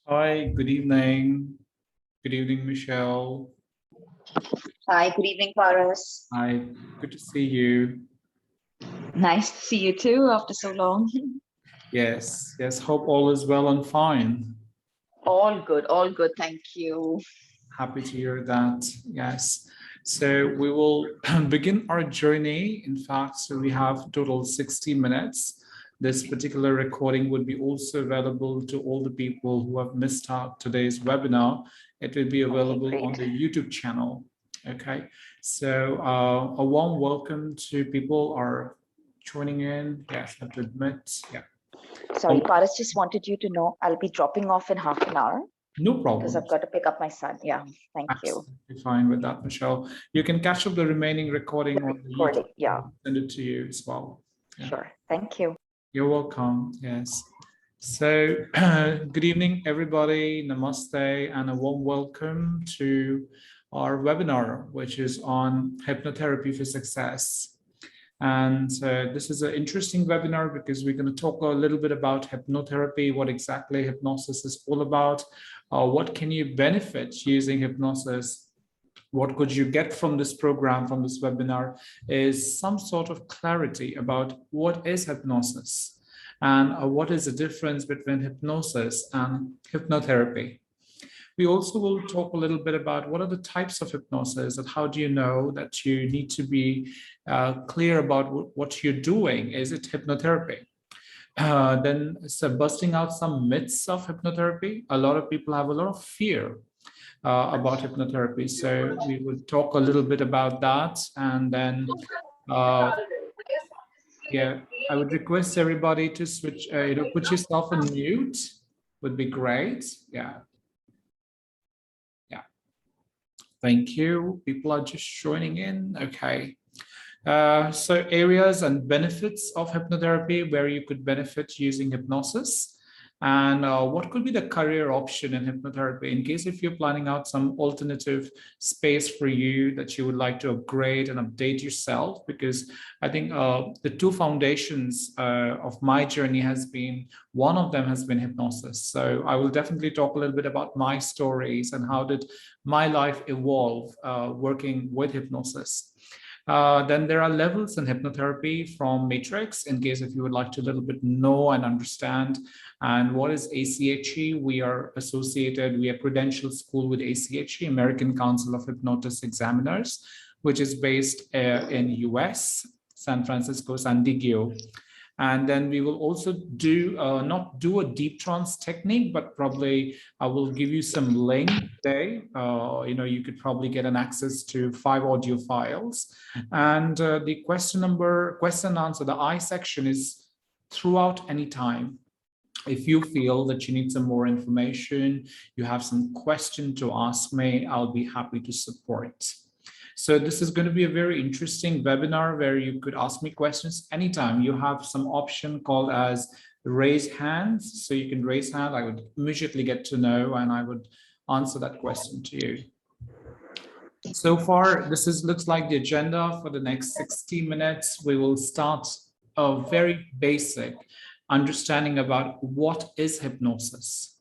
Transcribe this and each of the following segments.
Hi, good evening. Good evening, Michelle. Hi, good evening, Paras. Hi, good to see you. Nice to see you too after so long. Yes, hope all is well and fine. All good, thank you. Happy to hear that. Yes. So we will begin our journey. In fact, so we have total 60 minutes. This particular recording would be also available to all the people who have missed out today's webinar. It will be available on the YouTube channel. Okay. So a warm welcome to people are joining in. Yes, I have to admit. Yeah. Sorry, Paras, just wanted you to know I'll be dropping off in half an hour No because problem. I've got to pick up my son. Yeah, thank you. Absolutely fine with that, Michelle. You can catch up the remaining recording on the YouTube. Yeah, Send it to you as well. Yeah. sure. Thank you. You're welcome. Yes. So, good evening, everybody. Namaste, and a warm welcome to our webinar, which is on hypnotherapy for success. And this is an interesting webinar because we're going to talk a little bit about hypnotherapy, what exactly hypnosis is all about, what can you benefit using hypnosis, what could you get from this program, from this webinar, is some sort of clarity about what is hypnosis and what is the difference between hypnosis and hypnotherapy. We also will talk a little bit about what are the types of hypnosis and how do you know that you need to be clear about what you're doing. Is it hypnotherapy? Then busting out some myths of hypnotherapy. A lot of people have a lot of fear about hypnotherapy. So we will talk a little bit about that. And then, yeah, I would request everybody to switch, put yourself on mute would be great. Yeah. Thank you. People are just joining in. Okay. So areas and benefits of hypnotherapy where you could benefit using hypnosis. And what could be the career option in hypnotherapy in case if you're planning out some alternative space for you that you would like to upgrade and update yourself? Because I think the two foundations of my journey has been, one of them has been hypnosis. So I will definitely talk a little bit about my stories and how did my life evolve working with hypnosis. Then there are levels in hypnotherapy from Matrix, in case if you would like to a little bit know and understand. And what is ACHE? We are associated, we are credentialed school with ACHE, American Council of Hypnosis Examiners, which is based in US, San Francisco, San Diego. And then we will also do, not do a deep trance technique, but probably I will give you some link today. You could probably get an access to 5 audio files. And the question and answer, the I section is throughout any time. If you feel that you need some more information, you have some question to ask me, I'll be happy to support. So this is going to be a very interesting webinar where you could ask me questions anytime. You have some option called as raise hands. So you can raise hand. I would immediately get to know and I would answer that question to you. So far, looks like the agenda for the next 60 minutes. We will start a very basic understanding about what is hypnosis.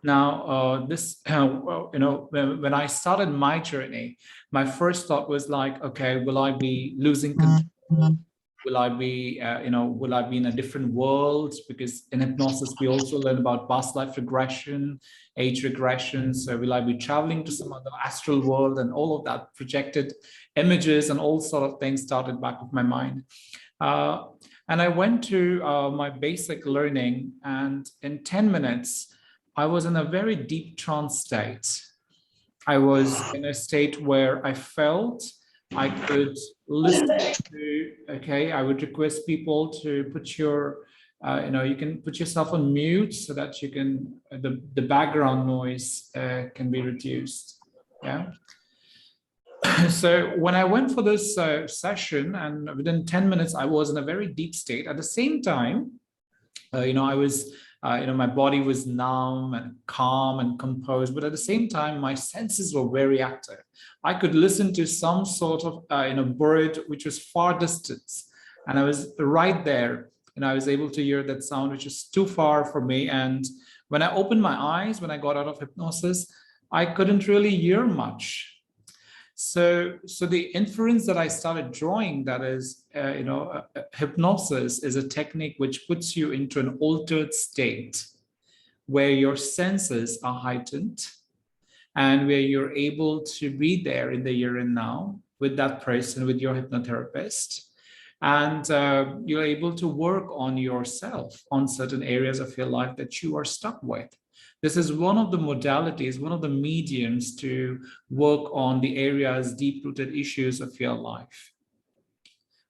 Now, when I started my journey, my first thought was like, okay, will I be losing control? Will I be, will I be in a different world? Because in hypnosis, we also learn about past life regression, age regression. So will I be traveling to some other astral world? And all of that projected images and all sort of things started back of my mind. And I went to my basic learning, and in 10 minutes, I was in a very deep trance state. I was in a state where I felt I could listen to, okay, I would request people to put your, you can put yourself on mute so that you can, the background noise can be reduced, yeah. So when I went for this session, and within 10 minutes, I was in a very deep state. At the same time, I was, my body was numb and calm and composed, but at the same time, my senses were very active. I could listen to some sort of, bird which was far distance, and I was right there, and I was able to hear that sound which is too far for me. And When I opened my eyes, when I got out of hypnosis, I couldn't really hear much. So the inference that I started drawing, that is, hypnosis is a technique which puts you into an altered state where your senses are heightened and where you're able to be there in the here and now with that person, with your hypnotherapist. And you're able to work on yourself, on certain areas of your life that you are stuck with. This is one of the modalities, one of the mediums to work on the areas, deep-rooted issues of your life.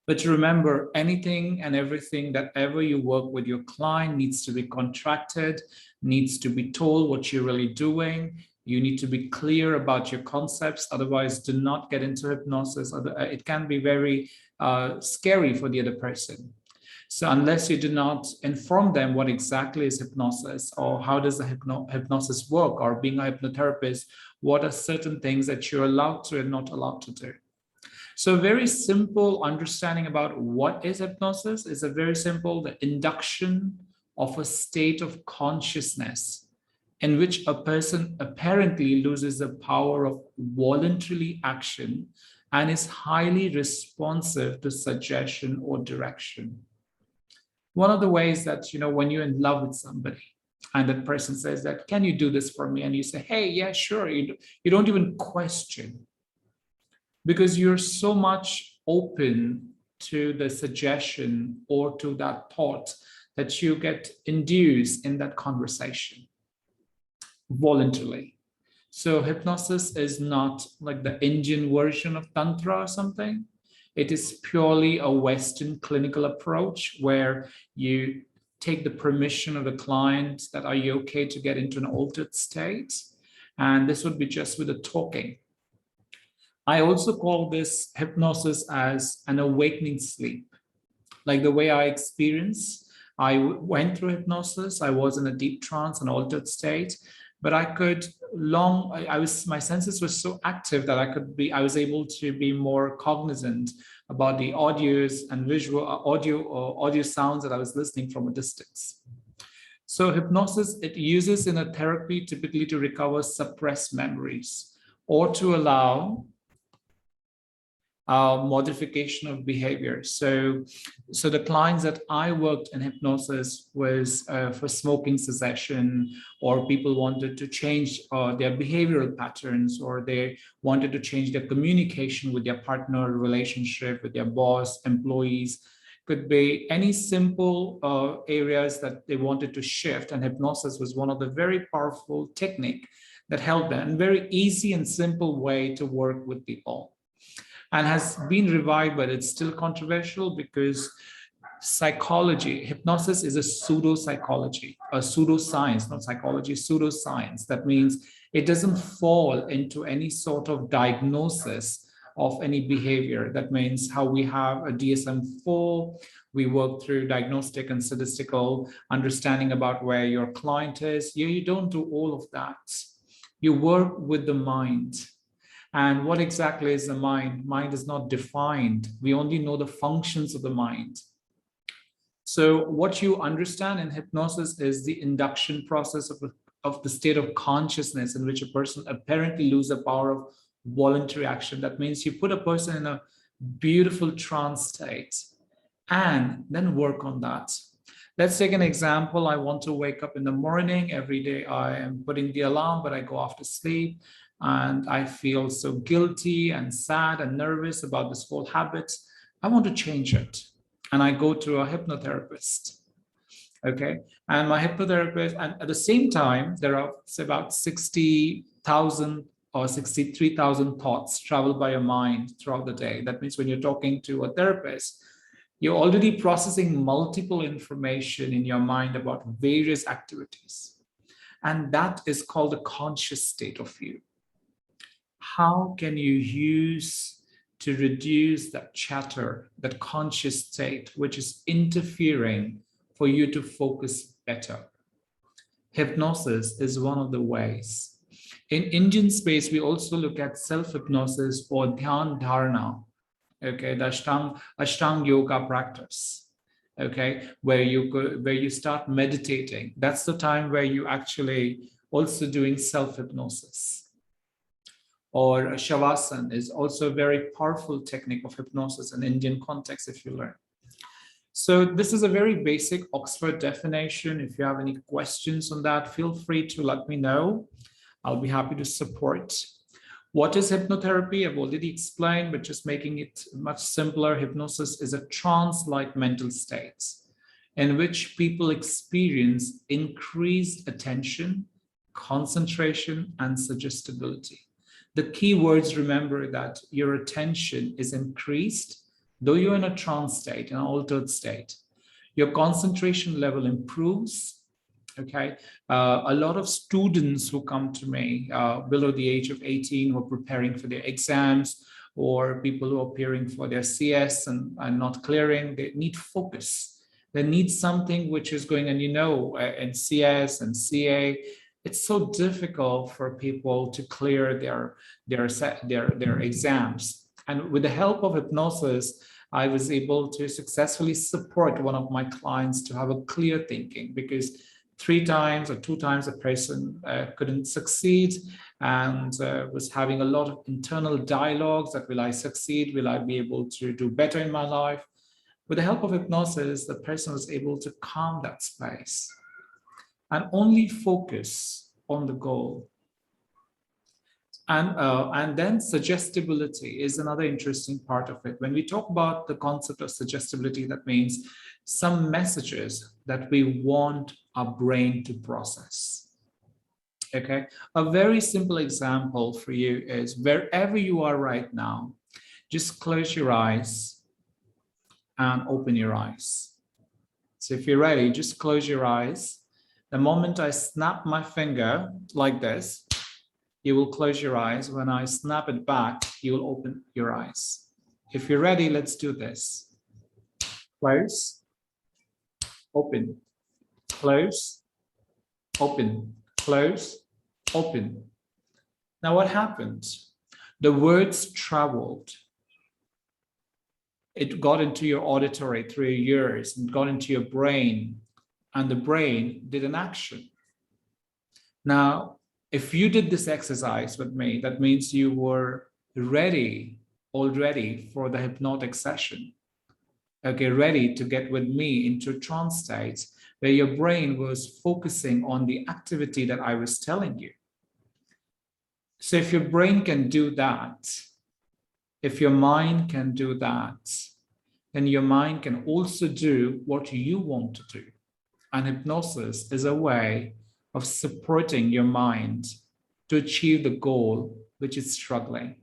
But remember, anything and everything that ever you work with your client needs to be contracted, needs to be told what you're really doing. You need to be clear about your concepts. Otherwise, do not get into hypnosis. It can be very scary for the other person. So unless you do not inform them what exactly is hypnosis, or how does the hypnosis work, or being a hypnotherapist, what are certain things that you're allowed to and not allowed to do. So very simple understanding about what is hypnosis is a very simple, the induction of a state of consciousness in which a person apparently loses the power of voluntary action and is highly responsive to suggestion or direction. One of the ways that, when you're in love with somebody and that person says that, can you do this for me? And you say, hey, yeah, sure. You don't even question, because you're so much open to the suggestion or to that thought that you get induced in that conversation voluntarily. So hypnosis is not like the Indian version of Tantra or something. It is purely a Western clinical approach where you take the permission of the client that, are you okay to get into an altered state? And this would be just with the talking. I also call this hypnosis as an awakening sleep. Like the way I experience, I went through hypnosis, I was in a deep trance, an altered state, but my senses were so active that I was able to be more cognizant about the audios and visual audio sounds that I was listening from a distance. So hypnosis, it uses in a therapy typically to recover suppressed memories or to allow modification of behavior. So the clients that I worked in hypnosis was for smoking cessation, or people wanted to change their behavioral patterns, or they wanted to change their communication with their partner, relationship with their boss, employees. Could be any simple areas that they wanted to shift, and hypnosis was one of the very powerful technique that helped them, and very easy and simple way to work with people. And has been revived, but it's still controversial because psychology, hypnosis is a pseudo-psychology, a pseudoscience, not psychology, pseudoscience. That means it doesn't fall into any sort of diagnosis of any behavior. That means how we have a DSM-4, we work through diagnostic and statistical understanding about where your client is. You don't do all of that. You work with the mind. And what exactly is the mind? Mind is not defined. We only know the functions of the mind. So what you understand in hypnosis is the induction process of the state of consciousness in which a person apparently loses the power of voluntary action. That means you put a person in a beautiful trance state and then work on that. Let's take an example. I want to wake up in the morning. Every day I am putting the alarm, but I go off to sleep. And I feel so guilty and sad and nervous about this whole habit. I want to change it. And I go to a hypnotherapist. Okay. And my hypnotherapist, and at the same time, there are about 60,000 or 63,000 thoughts travel by your mind throughout the day. That means when you're talking to a therapist, you're already processing multiple information in your mind about various activities. And that is called the conscious state of you. How can you use to reduce that chatter, that conscious state, which is interfering for you to focus better? Hypnosis is one of the ways. In Indian space, we also look at self-hypnosis or dhyan dharana, okay, the Ashtanga yoga practice. okay, where you start meditating. That's the time where you actually also doing self-hypnosis. Or shavasana is also a very powerful technique of hypnosis in Indian context, if you learn. So this is a very basic Oxford definition. If you have any questions on that, feel free to let me know. I'll be happy to support. What is hypnotherapy? I've already explained, but just making it much simpler. Hypnosis is a trance-like mental state in which people experience increased attention, concentration, and suggestibility. The key words, remember that your attention is increased, though you're in a trance state, an altered state. Your concentration level improves. Okay, a lot of students who come to me below the age of 18 who are preparing for their exams, or people who are appearing for their CS and not clearing, they need focus. They need something which is going, and in CS and CA, it's so difficult for people to clear their exams. And with the help of hypnosis, I was able to successfully support one of my clients to have a clear thinking, because 3 times or 2 times a person couldn't succeed and was having a lot of internal dialogues that will I succeed? Will I be able to do better in my life? With the help of hypnosis, the person was able to calm that space and only focus on the goal. And then suggestibility is another interesting part of it. When we talk about the concept of suggestibility, that means some messages that we want our brain to process. Okay, a very simple example for you is wherever you are right now, just close your eyes and open your eyes. So if you're ready, just close your eyes. The moment I snap my finger like this, you will close your eyes. When I snap it back, you will open your eyes. If you're ready, let's do this. Close, open, close, open, close, open. Now what happened? The words traveled. It got into your auditory through your ears and got into your brain, and the brain did an action. Now, if you did this exercise with me, that means you were ready already for the hypnotic session. Okay, ready to get with me into a trance state where your brain was focusing on the activity that I was telling you. So if your brain can do that, if your mind can do that, then your mind can also do what you want to do. And hypnosis is a way of supporting your mind to achieve the goal which is struggling.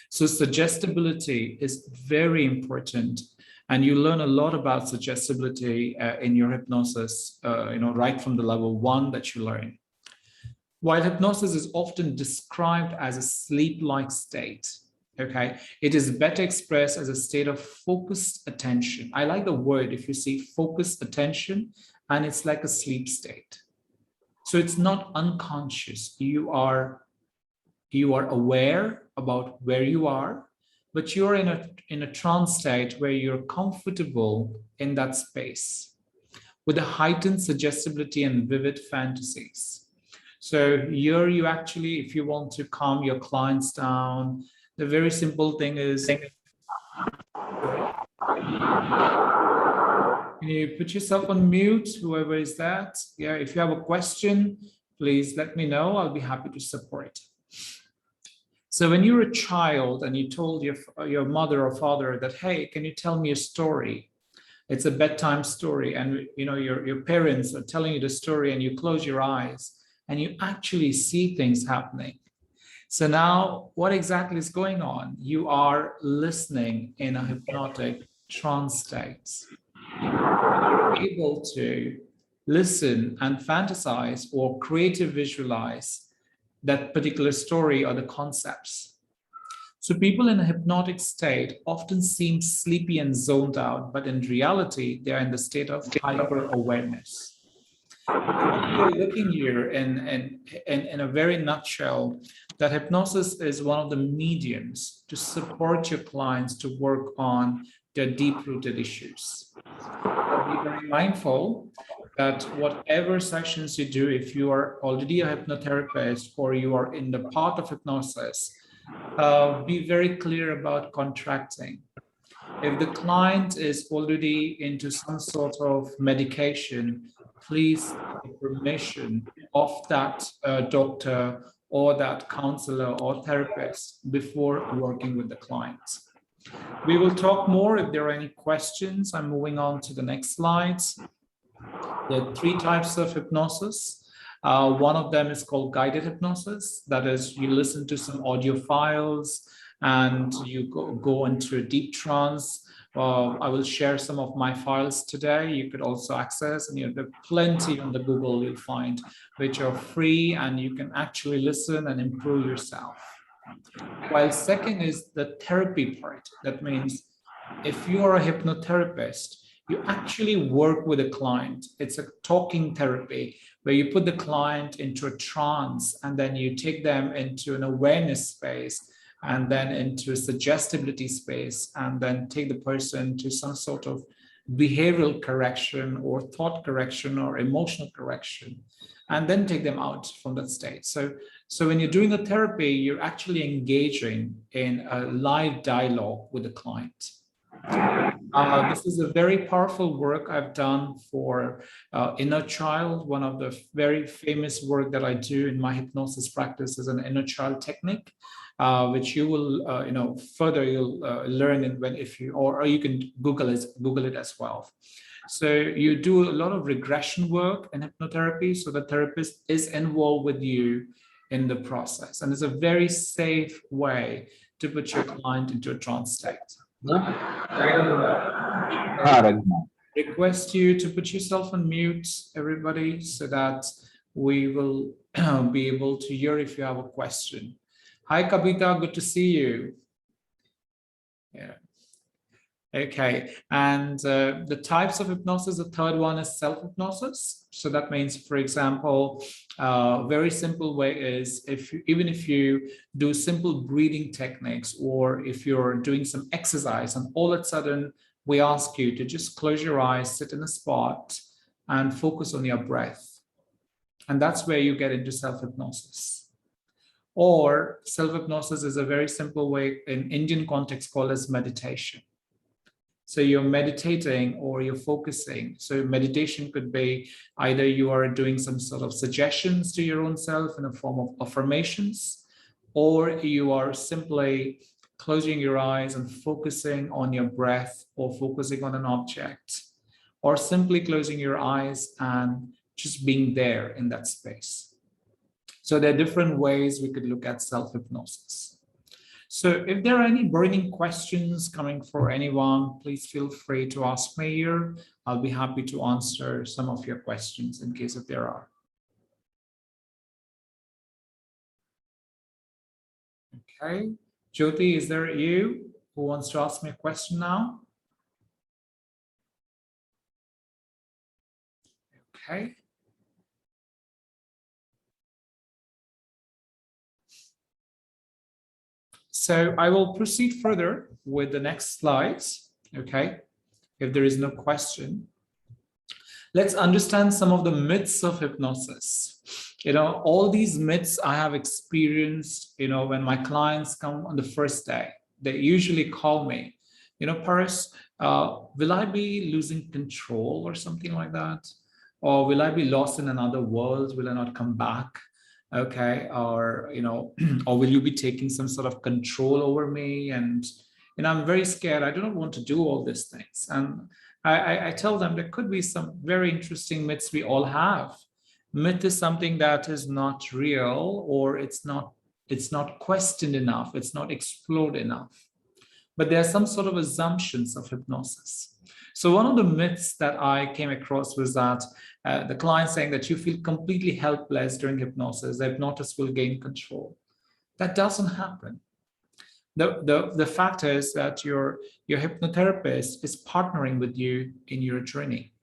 So suggestibility is very important, and you learn a lot about suggestibility in your hypnosis, right from the level 1 that you learn. While hypnosis is often described as a sleep-like state, okay, it is better expressed as a state of focused attention. I like the word, if you see focused attention, and it's like a sleep state. So it's not unconscious. You are aware about where you are, but you're in a trance state where you're comfortable in that space with a heightened suggestibility and vivid fantasies. So here you actually, if you want to calm your clients down, the very simple thing is, can you put yourself on mute, whoever is that? Yeah, if you have a question, please let me know. I'll be happy to support. So when you're a child and you told your mother or father that, hey, can you tell me a story? It's a bedtime story, and your parents are telling you the story, and you close your eyes and you actually see things happening. So now what exactly is going on? You are listening in a hypnotic trance state. You're able to listen and fantasize or creative visualize that particular story or the concepts. So people in a hypnotic state often seem sleepy and zoned out, but in reality, they're in the state of hyper-awareness. We're looking here in a very nutshell that hypnosis is one of the mediums to support your clients to work on their deep-rooted issues. Be very mindful that whatever sessions you do, if you are already a hypnotherapist or you are in the part of hypnosis, be very clear about contracting. If the client is already into some sort of medication, please get permission of that doctor or that counselor or therapist before working with the client. We will talk more if there are any questions. I'm moving on to the next slides. There are 3 types of hypnosis. One of them is called guided hypnosis. That is, you listen to some audio files and you go into a deep trance. I will share some of my files today. You could also access, and there are plenty on the Google you'll find, which are free, and you can actually listen and improve yourself. While second is the therapy part. That means if you are a hypnotherapist, you actually work with a client. It's a talking therapy where you put the client into a trance and then you take them into an awareness space and then into a suggestibility space and then take the person to some sort of behavioral correction or thought correction or emotional correction, and then take them out from that state. So when you're doing a therapy, you're actually engaging in a live dialogue with the client. This is a very powerful work I've done for inner child. One of the very famous work that I do in my hypnosis practice is an inner child technique, which you will, further you'll learn if you, or you can Google it as well. So you do a lot of regression work in hypnotherapy, so the therapist is involved with you in the process, and it's a very safe way to put your client into a trance state. Request you to put yourself on mute, everybody, so that we will be able to hear if you have a question. Hi, Kabita, good to see you. Yeah. Okay, and the types of hypnosis, the third one is self-hypnosis. So that means, for example, a very simple way is even if you do simple breathing techniques, or if you're doing some exercise and all of a sudden we ask you to just close your eyes, sit in a spot and focus on your breath. And that's where you get into self-hypnosis. Or self-hypnosis is a very simple way in Indian context called as meditation. So you're meditating or you're focusing. So meditation could be either you are doing some sort of suggestions to your own self in a form of affirmations, or you are simply closing your eyes and focusing on your breath, or focusing on an object, or simply closing your eyes and just being there in that space. So there are different ways we could look at self-hypnosis. So if there are any burning questions coming for anyone, please feel free to ask me here. I'll be happy to answer some of your questions in case if there are. Okay, Jyoti, is there you who wants to ask me a question now? Okay. So I will proceed further with the next slides, okay, if there is no question. Let's understand some of the myths of hypnosis. All these myths I have experienced, when my clients come on the first day, they usually call me, Paras, will I be losing control or something like that? Or will I be lost in another world? Will I not come back? Okay, or or will you be taking some sort of control over me? And I'm very scared. I do not want to do all these things. And I tell them there could be some very interesting myths we all have. Myth is something that is not real, or it's not questioned enough, it's not explored enough. But there are some sort of assumptions of hypnosis. So one of the myths that I came across was that the client saying that you feel completely helpless during hypnosis, the hypnotist will gain control. That doesn't happen. The fact is that your hypnotherapist is partnering with you in your journey.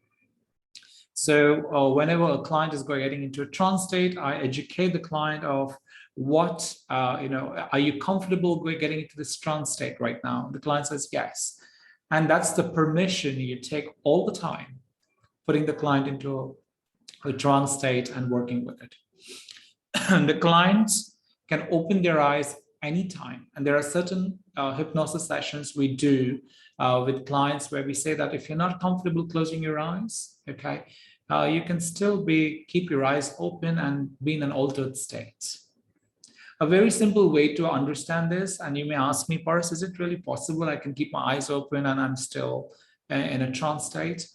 So whenever a client is getting into a trance state, I educate the client of what, are you comfortable getting into this trance state right now? The client says yes. And that's the permission you take all the time, putting the client into a trance state and working with it. And the clients can open their eyes anytime. And there are certain hypnosis sessions we do with clients where we say that if you're not comfortable closing your eyes, okay, you can still keep your eyes open and be in an altered state. A very simple way to understand this, and you may ask me, Paras, is it really possible I can keep my eyes open and I'm still in a trance state?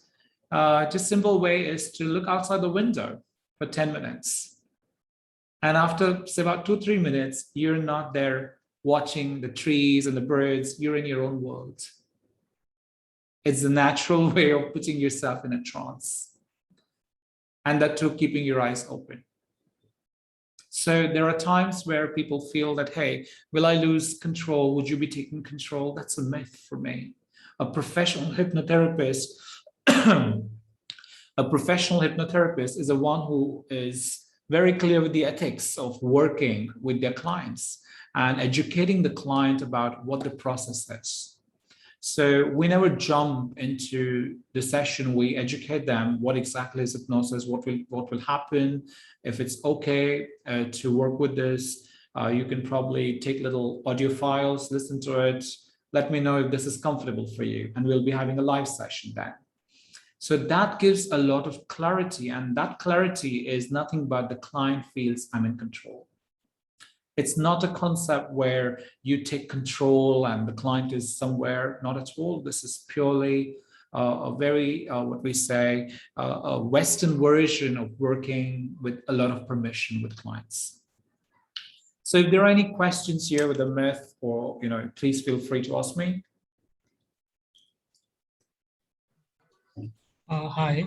Just simple way is to look outside the window for 10 minutes. And after, say, about 2-3 minutes, you're not there watching the trees and the birds, you're in your own world. It's the natural way of putting yourself in a trance. And that too, keeping your eyes open. So there are times where people feel that, hey, will I lose control? Would you be taking control? That's a myth for me. A professional hypnotherapist, is the one who is very clear with the ethics of working with their clients and educating the client about what the process is. So we never jump into the session. We educate them what exactly is hypnosis, what will happen, if it's okay to work with this. You can probably take little audio files, listen to it, let me know if this is comfortable for you, and we'll be having a live session then. So that gives a lot of clarity, and that clarity is nothing but the client feels I'm in control. It's not a concept where you take control and the client is somewhere, not at all. This is purely a very, what we say, a Western version of working with a lot of permission with clients. So if there are any questions here with the myth, or, please feel free to ask me. Hi.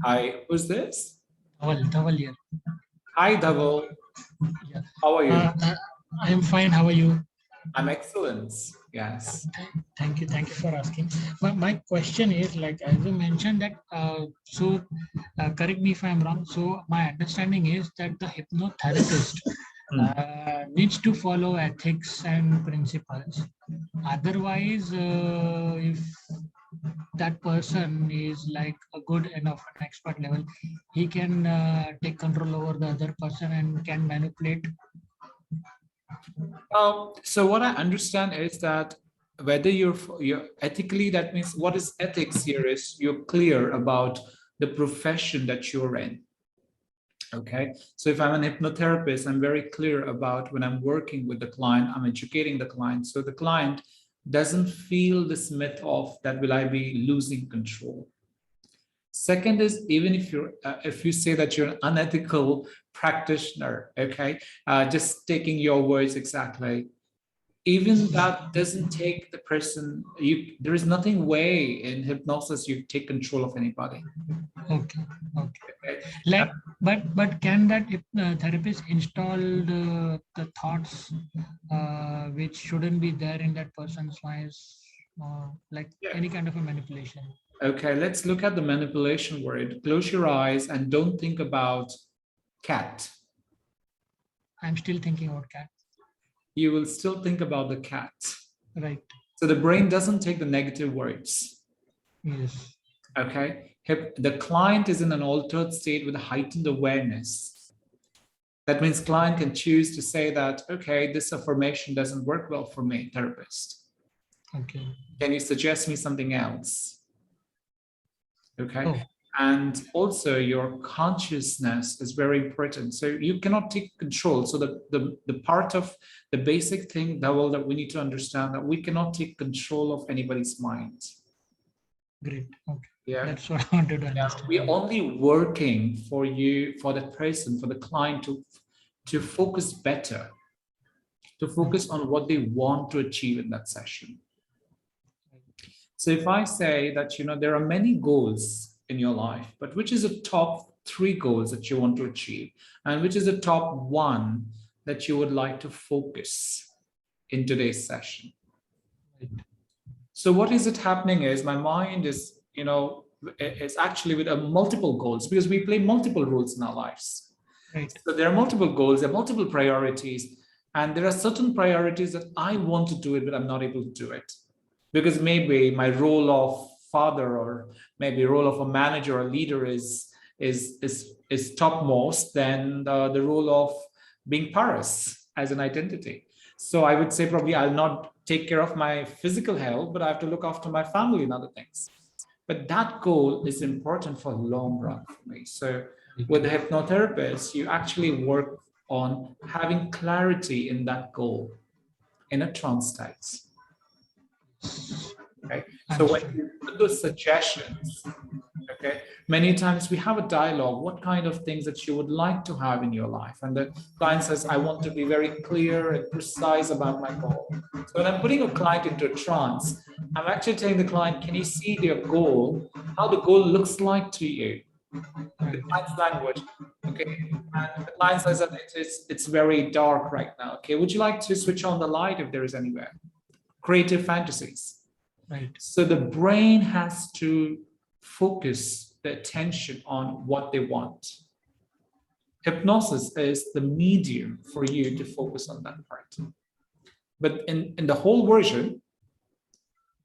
Hi, who's this? Dhaval here. Hi, Dhaval. Yeah. How are you? I am fine. How are you? I'm excellent. Yes. Thank you. Thank you for asking. My question is, like, as you mentioned that, correct me if I'm wrong. So my understanding is that the hypnotherapist needs to follow ethics and principles. Otherwise, if that person is like a good enough an expert level, he can take control over the other person and can manipulate. So what I understand is that whether you're ethically, that means what is ethics here is you're clear about the profession that you're in. Okay, so if I'm an hypnotherapist, I'm very clear about when I'm working with the client, I'm educating the client. So the client doesn't feel this myth of that will I be losing control. Second is, even if you say that you're an unethical practitioner, okay, just taking your words exactly, even that doesn't take the person. There is nothing way in hypnosis you take control of anybody. Okay. Like, but can that therapist install the thoughts which shouldn't be there in that person's mind, like any kind of a manipulation? Okay, let's look at the manipulation word. Close your eyes and don't think about cat. I'm still thinking about cat. You will still think about the cat. Right. So the brain doesn't take the negative words. Yes. Okay. The client is in an altered state with a heightened awareness. That means client can choose to say that, okay, this affirmation doesn't work well for me, therapist. Okay. Can you suggest me something else? Okay. Oh. And also your consciousness is very important. So you cannot take control. So the part of the basic thing that we need to understand, that we cannot take control of anybody's mind. Great. Okay. Yeah. That's what I wanted to understand. We're only working for you, for the person, for the client to focus better, to focus on what they want to achieve in that session. So if I say that, there are many goals in your life, but which is the top 3 goals that you want to achieve? And which is the top 1 that you would like to focus in today's session? Right. So what is it happening is my mind is, is actually with multiple goals, because we play multiple roles in our lives. Right. So there are multiple goals, there are multiple priorities, and there are certain priorities that I want to do it, but I'm not able to do it. because maybe my role of father or maybe role of a manager or leader is topmost than the role of being Paris as an identity. So I would say probably I'll not take care of my physical health, but I have to look after my family and other things. But that goal is important for long run for me. So with the hypnotherapist, you actually work on having clarity in that goal in a trance state. Okay. So when you put those suggestions, okay, many times we have a dialogue, what kind of things that you would like to have in your life? And the client says, I want to be very clear and precise about my goal. So when I'm putting a client into a trance, I'm actually telling the client, can you see their goal, how the goal looks like to you? The client's language. Okay. And the client says that it's very dark right now. Okay. Would you like to switch on the light if there is anywhere? Creative fantasies. Right. So the brain has to focus the attention on what they want. Hypnosis is the medium for you to focus on that part. But in the whole version,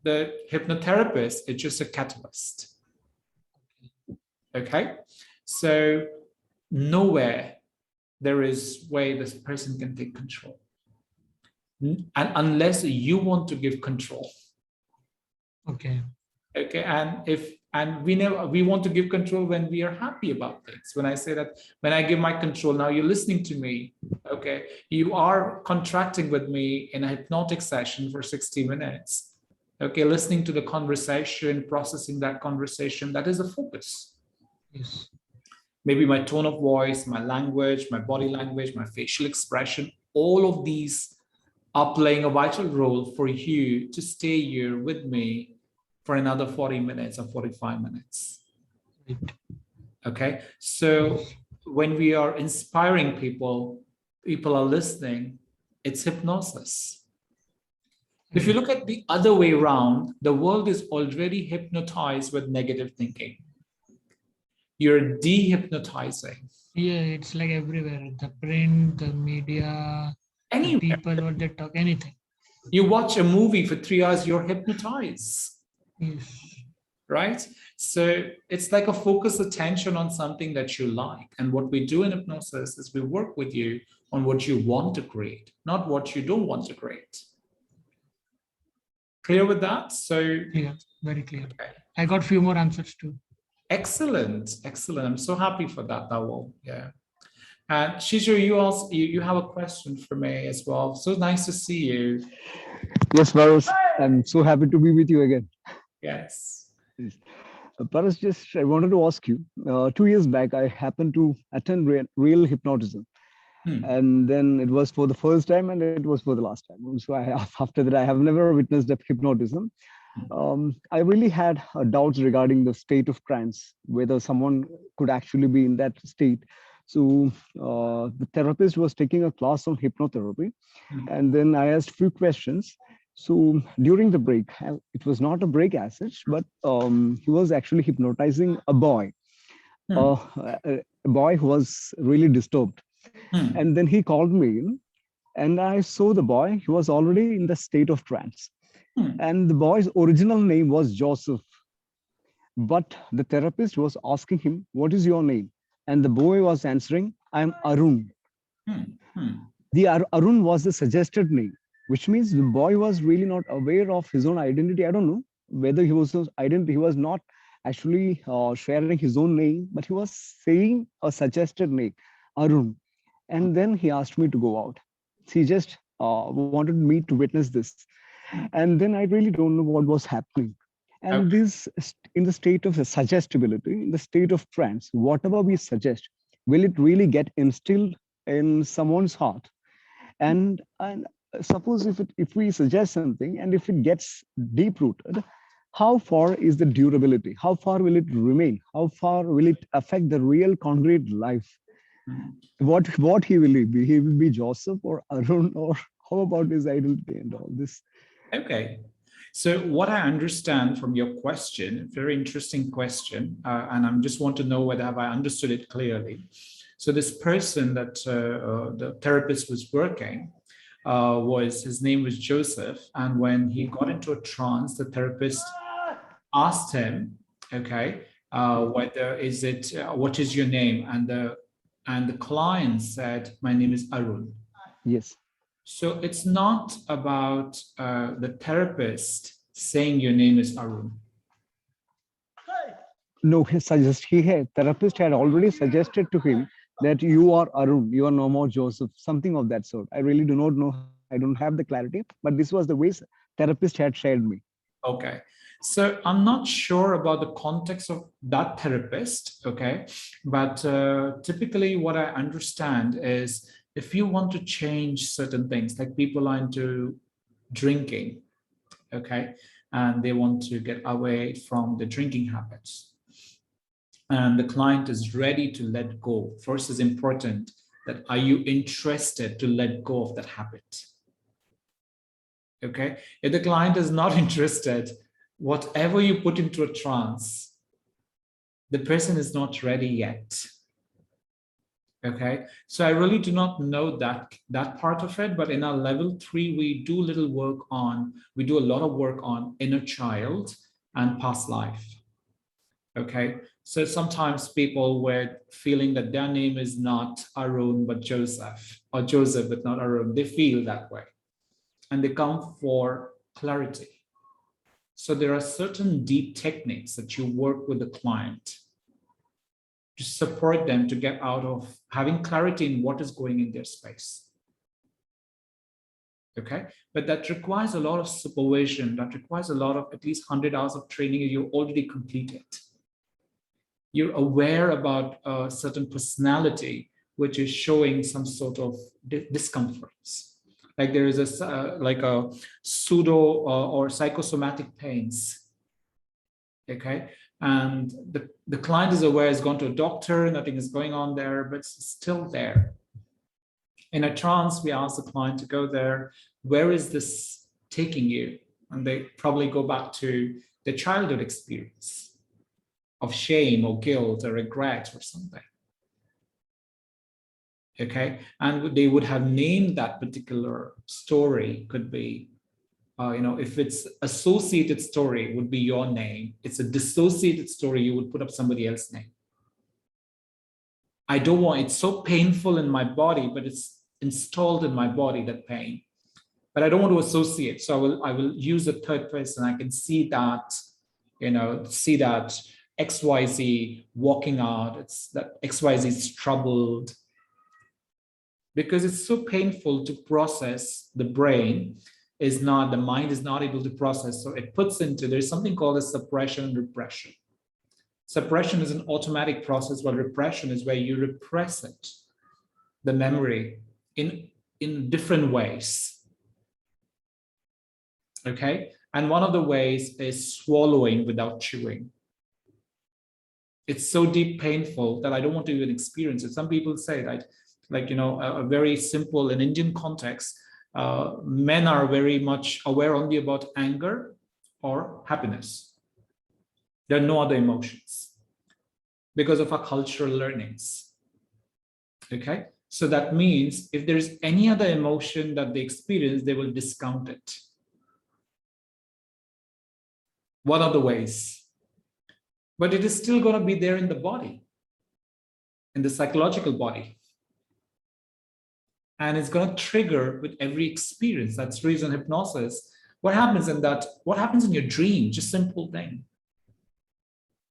the hypnotherapist is just a catalyst. Okay? So nowhere there is way this person can take control. And unless you want to give control. Okay. Okay, and we want to give control when we are happy about things. When I say that, when I give my control, now you're listening to me. Okay, you are contracting with me in a hypnotic session for 60 minutes. Okay, listening to the conversation, processing that conversation, that is the focus. Yes. Maybe my tone of voice, my language, my body language, my facial expression, all of these are playing a vital role for you to stay here with me for another 40 minutes or 45 minutes. Right. Okay, so when we are inspiring people, people are listening, it's hypnosis. If you look at the other way around, the world is already hypnotized with negative thinking. You're dehypnotizing. Yeah, it's like everywhere. The print, the media, the people, what they talk, anything. You watch a movie for 3 hours, you're hypnotized. Yes. Right? So it's like a focused attention on something that you like. And what we do in hypnosis is we work with you on what you want to create, not what you don't want to create. Clear with that? So Clear, very clear. okay. I got few more answers too. Excellent, excellent. I'm so happy for that, Dawal. Yeah. And Shiju, you have a question for me as well. So nice to see you. Yes, Paras, I'm so happy to be with you again. Yes. Paras, just I wanted to ask you. 2 years back, I happened to attend real hypnotism, and then it was for the first time, and it was for the last time. So after that, I have never witnessed hypnotism. I really had doubts regarding the state of trance, whether someone could actually be in that state. So the therapist was taking a class on hypnotherapy, and then I asked few questions. So during the break, it was not a break as such, but he was actually hypnotizing a boy, a boy who was really disturbed. And then he called me in, and I saw the boy. He was already in the state of trance. And the boy's original name was Joseph. But the therapist was asking him, "What is your name?" And the boy was answering, "I'm Arun." The Arun was the suggested name, which means the boy was really not aware of his own identity. I don't know whether he was he was not actually sharing his own name, but he was saying a suggested name, Arun. And then he asked me to go out. He just wanted me to witness this. And then I really don't know what was happening. And this, in the state of suggestibility, in the state of trance, whatever we suggest, will it really get instilled in someone's heart? And suppose if we suggest something and if it gets deep rooted, how far is the durability? How far will it remain? How far will it affect the real concrete life? What he will be? He will be Joseph or Arun, or how about his identity and all this? Okay. So what I understand from your question, very interesting question, and I just want to know whether have I understood it clearly. So this person that the therapist was working his name was Joseph. And when he got into a trance, the therapist asked him, okay, what is your name? And the client said, my name is Arun. Yes. So it's not about the therapist saying your name is Arun. No, therapist had already suggested to him that you are Arun, you are no more Joseph, something of that sort. I really do not know. I don't have the clarity, but this was the way therapist had shared me. Okay. So I'm not sure about the context of that therapist, okay? But typically what I understand is if you want to change certain things, like people are into drinking, okay? And they want to get away from the drinking habits. And the client is ready to let go. First is important that are you interested to let go of that habit? Okay, if the client is not interested, whatever you put into a trance, the person is not ready yet. Okay, so I really do not know that part of it, but in our level 3, we do a lot of work on inner child and past life. Okay, so sometimes people were feeling that their name is not Arun but Joseph, or Joseph but not Arun. They feel that way. And they come for clarity. So there are certain deep techniques that you work with the client to support them to get out of having clarity in what is going in their space. Okay, but that requires a lot of supervision. That requires a lot of at least 100 hours of training you already completed. You're aware about a certain personality which is showing some sort of discomforts. Like there is a pseudo or psychosomatic pains, okay? And the client is aware, has gone to a doctor, nothing is going on there, but it's still there. In a trance, we ask the client to go there. Where is this taking you? And they probably go back to their childhood experience of shame or guilt or regret or something. Okay, and they would have named that particular story. Could be, if it's associated story, it would be your name. It's a dissociated story, you would put up somebody else's name. I don't want, it's so painful in my body, but it's installed in my body, that pain. But I don't want to associate, so I will use a third person. I can see that, see that XYZ walking out. It's that XYZ is troubled. Because it's so painful to process, the mind is not able to process. So it puts into, there's something called a suppression and repression. Suppression is an automatic process, while repression is where you repress it, the memory, in different ways. Okay, and one of the ways is swallowing without chewing. It's so deep painful that I don't want to even experience it. Some people say that, a very simple, in Indian context, men are very much aware only about anger or happiness. There are no other emotions because of our cultural learnings. Okay, so that means if there is any other emotion that they experience, they will discount it. What are the ways? But it is still going to be there in the body, in the psychological body. And it's going to trigger with every experience. That's the reason hypnosis. What happens in your dream? Just simple thing.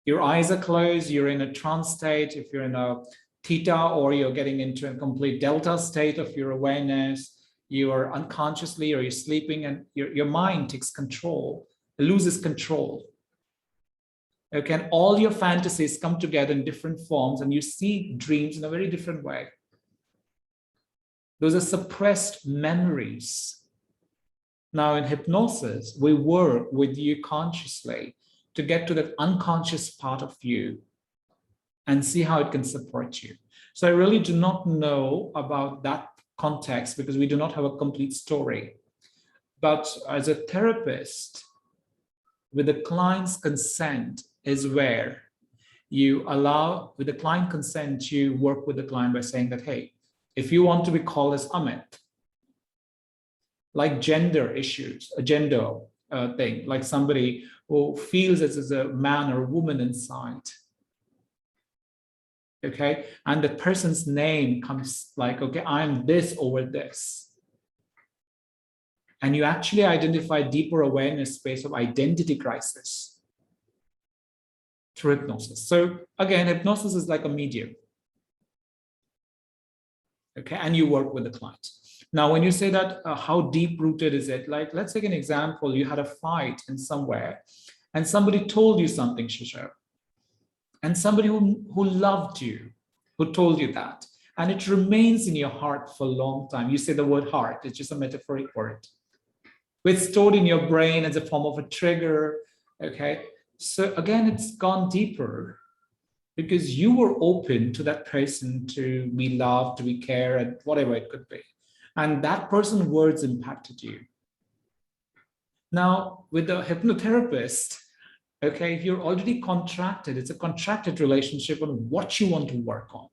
Your eyes are closed, you're in a trance state. If you're in a theta, or you're getting into a complete delta state of your awareness, you are unconsciously, or you're sleeping, and your mind takes control, it loses control. Okay, and all your fantasies come together in different forms, and you see dreams in a very different way. Those are suppressed memories. Now in hypnosis, we work with you consciously to get to that unconscious part of you and see how it can support you. So I really do not know about that context because we do not have a complete story. But as a therapist, with the client's consent is where you allow, with the client consent, you work with the client by saying that, hey, if you want to be called as Amit, like gender issues, a gender thing, like somebody who feels as a man or a woman inside. Okay, and the person's name comes like, okay, I'm this over this. And you actually identify deeper awareness space of identity crisis through hypnosis. So again, hypnosis is like a medium. Okay, and you work with the client. Now, when you say that, how deep rooted is it? Like, let's take an example. You had a fight in somewhere and somebody told you something, Shisha, and somebody who loved you, who told you that, and it remains in your heart for a long time. You say the word heart, it's just a metaphoric word. It's stored in your brain as a form of a trigger, okay? So again, it's gone deeper because you were open to that person to be loved, to be cared, and whatever it could be. And that person's words impacted you. Now, with the hypnotherapist, okay, you're already contracted. It's a contracted relationship on what you want to work on.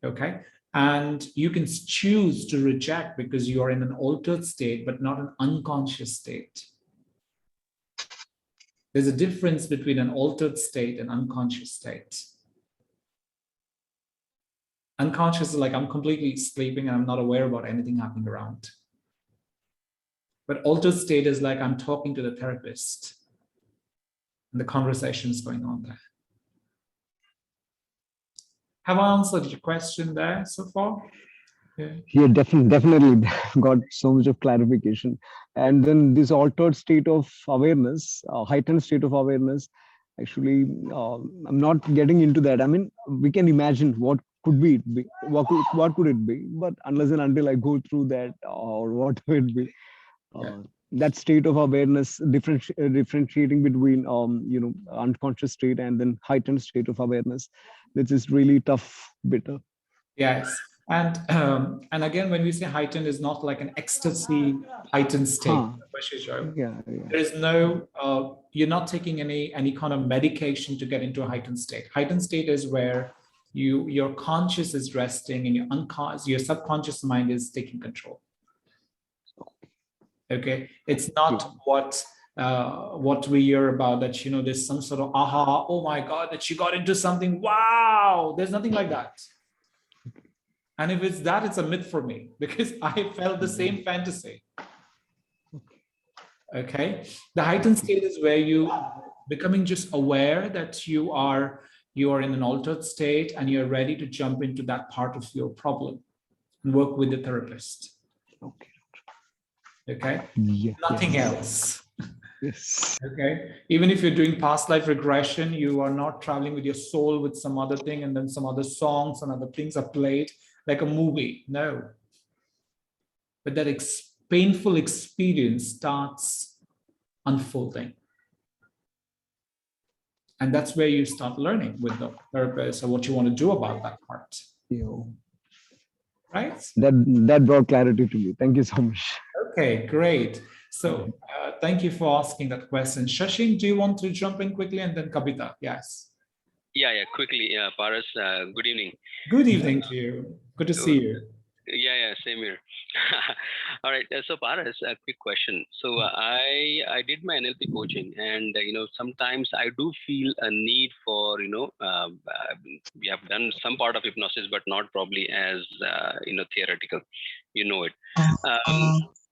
Okay, and you can choose to reject because you are in an altered state, but not an unconscious state. There's a difference between an altered state and unconscious state. Unconscious is like I'm completely sleeping and I'm not aware about anything happening around. But altered state is like I'm talking to the therapist and the conversation is going on there. Have I answered your question there so far? Yeah, definitely got so much of clarification. And then this altered state of awareness, heightened state of awareness, actually, I'm not getting into that. I mean, we can imagine what could be, what could it be, but unless and until I go through that or whatever it be, that state of awareness, differentiating between, unconscious state and then heightened state of awareness, this is really tough bit. Yes. And again, when we say heightened, is not like an ecstasy heightened state. Yeah. There is no, you're not taking any kind of medication to get into a heightened state. Heightened state is where your conscious is resting and your subconscious mind is taking control. Okay, it's not what we hear about that, there's some sort of aha, oh my God, that you got into something. Wow, there's nothing like that. And if it's that, it's a myth for me because I felt the same fantasy. Okay, the heightened state is where you becoming just aware that you are in an altered state and you're ready to jump into that part of your problem and work with the therapist. Okay, nothing else. Yes. Okay, even if you're doing past life regression, you are not traveling with your soul with some other thing and then some other songs and other things are played like a movie. No, but that painful experience starts unfolding. And that's where you start learning with the therapist or what you want to do about that part. Right? That brought clarity to me. Thank you so much. Okay, great. So thank you for asking that question. Shashin, do you want to jump in quickly and then Kavita? Yes. Yeah, quickly. Paras, good evening. Good evening to you. Good to see you. Yeah, same here. All right. So Paras, a quick question. So I did my NLP coaching, and sometimes I do feel a need for we have done some part of hypnosis, but not probably as theoretical. It.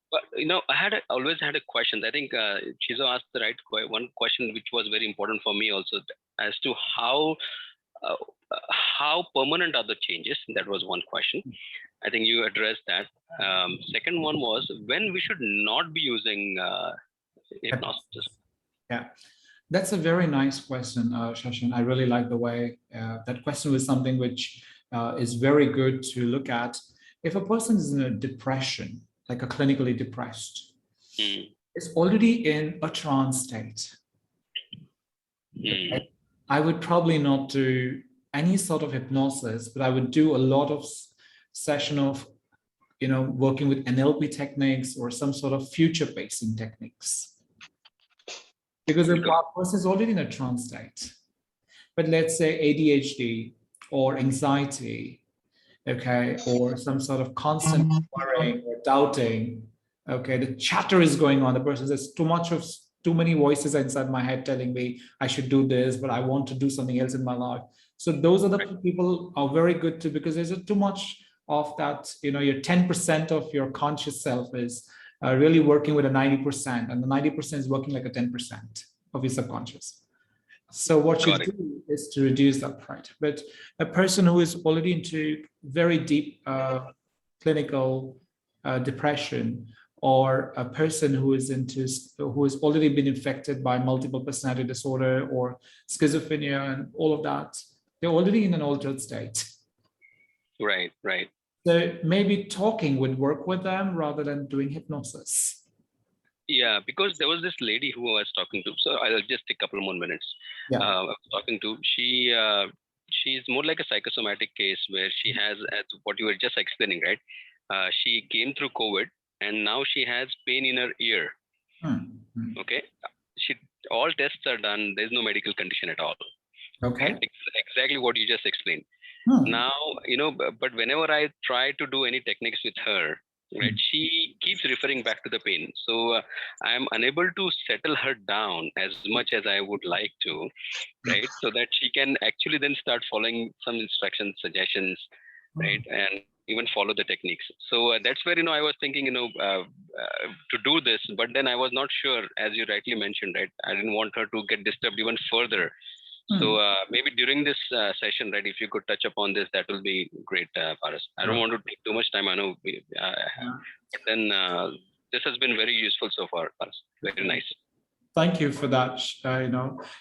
But I always had a question. I think Chizo asked the one question, which was very important for me also, as to how permanent are the changes. That was one question. I think you addressed that. Second one was when we should not be using hypnosis. Yeah, that's a very nice question, Shashin. I really like the way that question was something which is very good to look at. If a person is in a depression, like a clinically depressed, is already in a trance state. Okay? I would probably not do any sort of hypnosis, but I would do a lot of session of, working with NLP techniques or some sort of future-facing techniques. Because the person is already in a trance state. But let's say ADHD or anxiety, okay, or some sort of constant worrying or doubting, okay, the chatter is going on. The person says too many voices inside my head telling me I should do this, but I want to do something else in my life. So those are the people are very good too, because there's too much of that, your 10% of your conscious self is really working with a 90%, and the 90% is working like a 10% of your subconscious. So what you do is to reduce that, right? But a person who is already into very deep clinical depression, or a person who has already been infected by multiple personality disorder or schizophrenia and all of that, they're already in an altered state. Right. So maybe talking would work with them rather than doing hypnosis. Yeah, because there was this lady who I was talking to. So I'll just take a couple more minutes. Yeah. I was talking to. She's more like a psychosomatic case where she has, as what you were just explaining, right? She came through COVID, and now she has pain in her ear. Okay. All tests are done. There's no medical condition at all. Okay. Right? Exactly what you just explained. Now, but whenever I try to do any techniques with her, right, she keeps referring back to the pain. So I'm unable to settle her down as much as I would like to, right? So that she can actually then start following some instructions, suggestions, right? And even follow the techniques. So that's where, I was thinking, to do this, but then I was not sure, as you rightly mentioned, right? I didn't want her to get disturbed even further. So maybe during this session, right, if you could touch upon this, that will be great, Paras. I don't want to take too much time. I know, but then this has been very useful so far, Paras. Very nice. Thank you for that.